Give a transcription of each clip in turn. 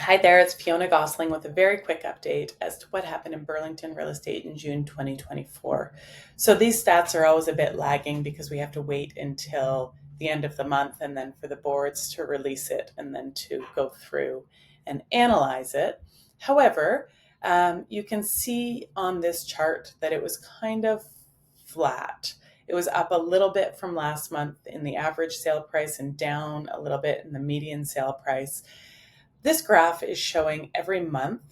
Hi there, it's Fionna Gossling with a very quick update as to what happened in Burlington real estate in June 2024. So these stats are always a bit lagging because we have to wait until the end of the month and then for the boards to release it and then to go through and analyze it. However, you can see on this chart that it was kind of flat. It was up a little bit from last month in the average sale price and down a little bit in the median sale price. This graph is showing every month,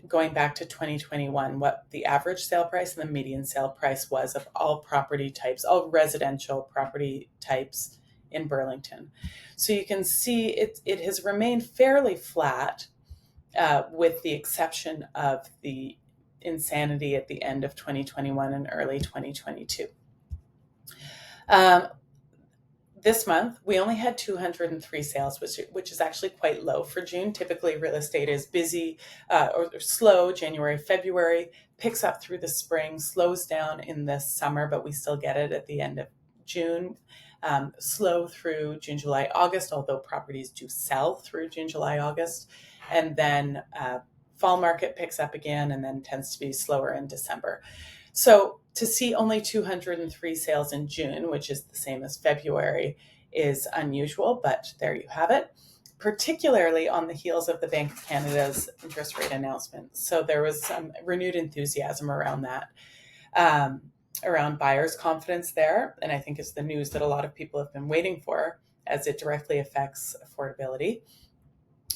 going back to 2021, what the average sale price and the median sale price was of all property types, all residential property types in Burlington. So you can see it has remained fairly flat, with the exception of the insanity at the end of 2021 and early 2022. This month, we only had 203 sales, which is actually quite low for June. Typically, real estate is busy or slow January, February, picks up through the spring, slows down in the summer, but we still get it at the end of June. Slow through June, July, August, although properties do sell through June, July, August. And then fall market picks up again and then tends to be slower in December. So to see only 203 sales in June, which is the same as February, is unusual, but there you have it, particularly on the heels of the Bank of Canada's interest rate announcement. So there was some renewed enthusiasm around that, around buyers' confidence there. And I think it's the news that a lot of people have been waiting for as it directly affects affordability.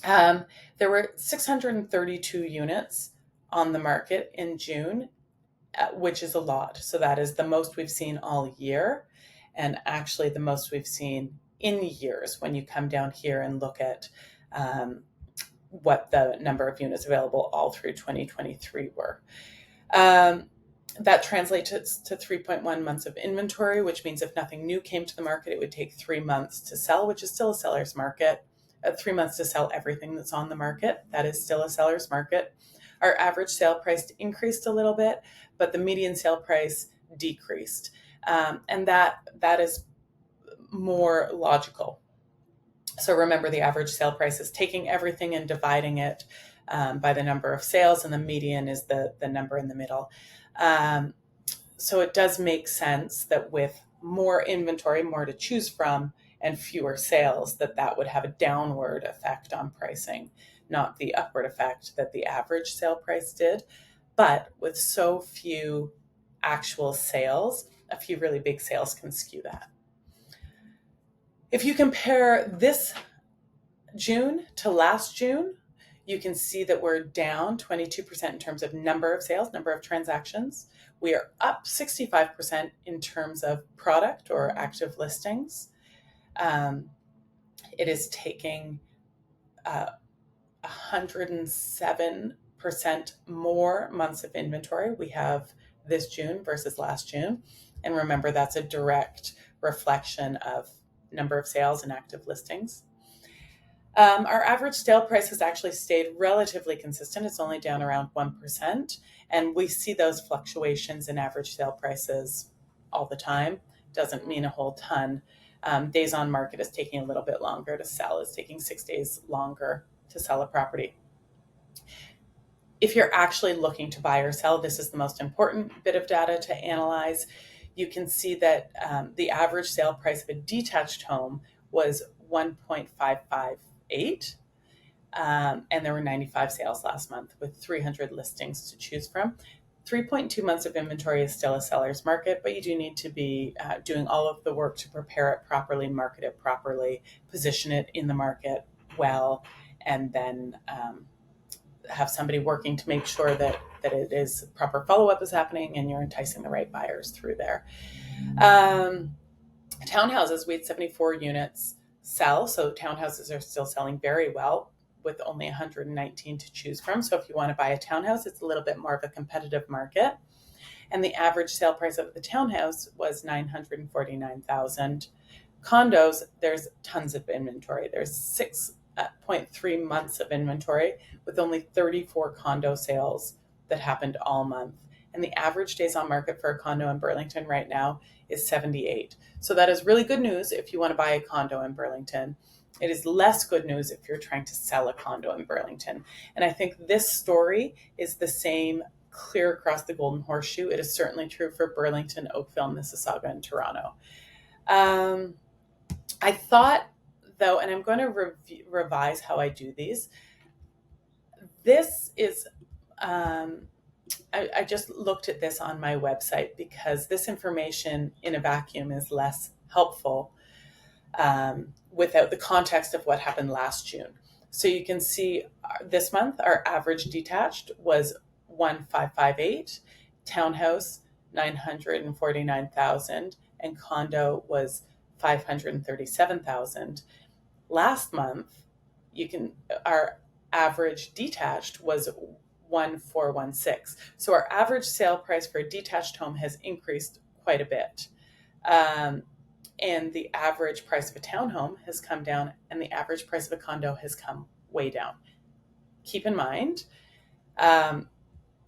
There were 632 units on the market in June, which is a lot. So that is the most we've seen all year, and actually the most we've seen in years when you come down here and look at what the number of units available all through 2023 were. That translates to 3.1 months of inventory, which means if nothing new came to the market, it would take 3 months to sell, which is still a seller's market. 3 months to sell everything that's on the market. That is still a seller's market. Our average sale price increased a little bit, but the median sale price decreased. And that is more logical. So remember, the average sale price is taking everything and dividing it by the number of sales, and the median is the number in the middle. So it does make sense that with more inventory, more to choose from, and fewer sales, that would have a downward effect on pricing, not the upward effect that the average sale price did. But with so few actual sales, a few really big sales can skew that. If you compare this June to last June, you can see that we're down 22% in terms of number of sales, number of transactions. We are up 65% in terms of product or active listings. It is taking 107% more months of inventory we have this June versus last June. And remember, that's a direct reflection of number of sales and active listings. Our average sale price has actually stayed relatively consistent. It's only down around 1%. And we see those fluctuations in average sale prices all the time. Doesn't mean a whole ton. Days on market is taking a little bit longer to sell. It's taking 6 days longer to sell a property. If you're actually looking to buy or sell, this is the most important bit of data to analyze. You can see that the average sale price of a detached home was 1.558, and there were 95 sales last month with 300 listings to choose from. 3.2 months of inventory is still a seller's market, but you do need to be doing all of the work to prepare it properly, market it properly, position it in the market well, and then have somebody working to make sure that it is proper follow-up is happening and you're enticing the right buyers through there. Townhouses, we had 74 units sell, so townhouses are still selling very well with only 119 to choose from. So if you want to buy a townhouse, it's a little bit more of a competitive market. And the average sale price of the townhouse was $949,000. Condos, there's tons of inventory. There's 6.3 months of inventory with only 34 condo sales that happened all month. And the average days on market for a condo in Burlington right now is 78. So that is really good news if you want to buy a condo in Burlington. It is less good news if you're trying to sell a condo in Burlington. And I think this story is the same clear across the Golden Horseshoe. It is certainly true for Burlington, Oakville, Mississauga, and Toronto. I thought, though, and I'm going to revise how I do these. This is, I just looked at this on my website because this information in a vacuum is less helpful without the context of what happened last June. So you can see this month, our average detached was 1,558, townhouse 949,000, and condo was 537,000. Last month, our average detached was 1,416. So our average sale price for a detached home has increased quite a bit. And the average price of a townhome has come down, and the average price of a condo has come way down. Keep in mind,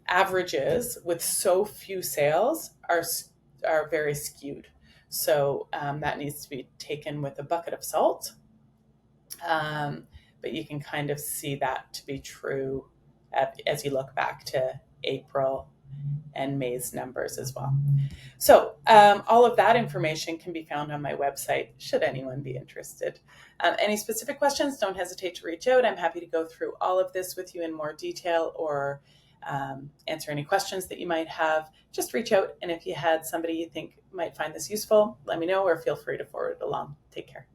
averages with so few sales are very skewed. So that needs to be taken with a bucket of salt. But you can kind of see that to be true as you look back to April and May's numbers as well. So all of that information can be found on my website, should anyone be interested. Any specific questions, don't hesitate to reach out. I'm happy to go through all of this with you in more detail, or answer any questions that you might have. Just reach out, and if you had somebody you think might find this useful, let me know, or feel free to forward it along. Take care.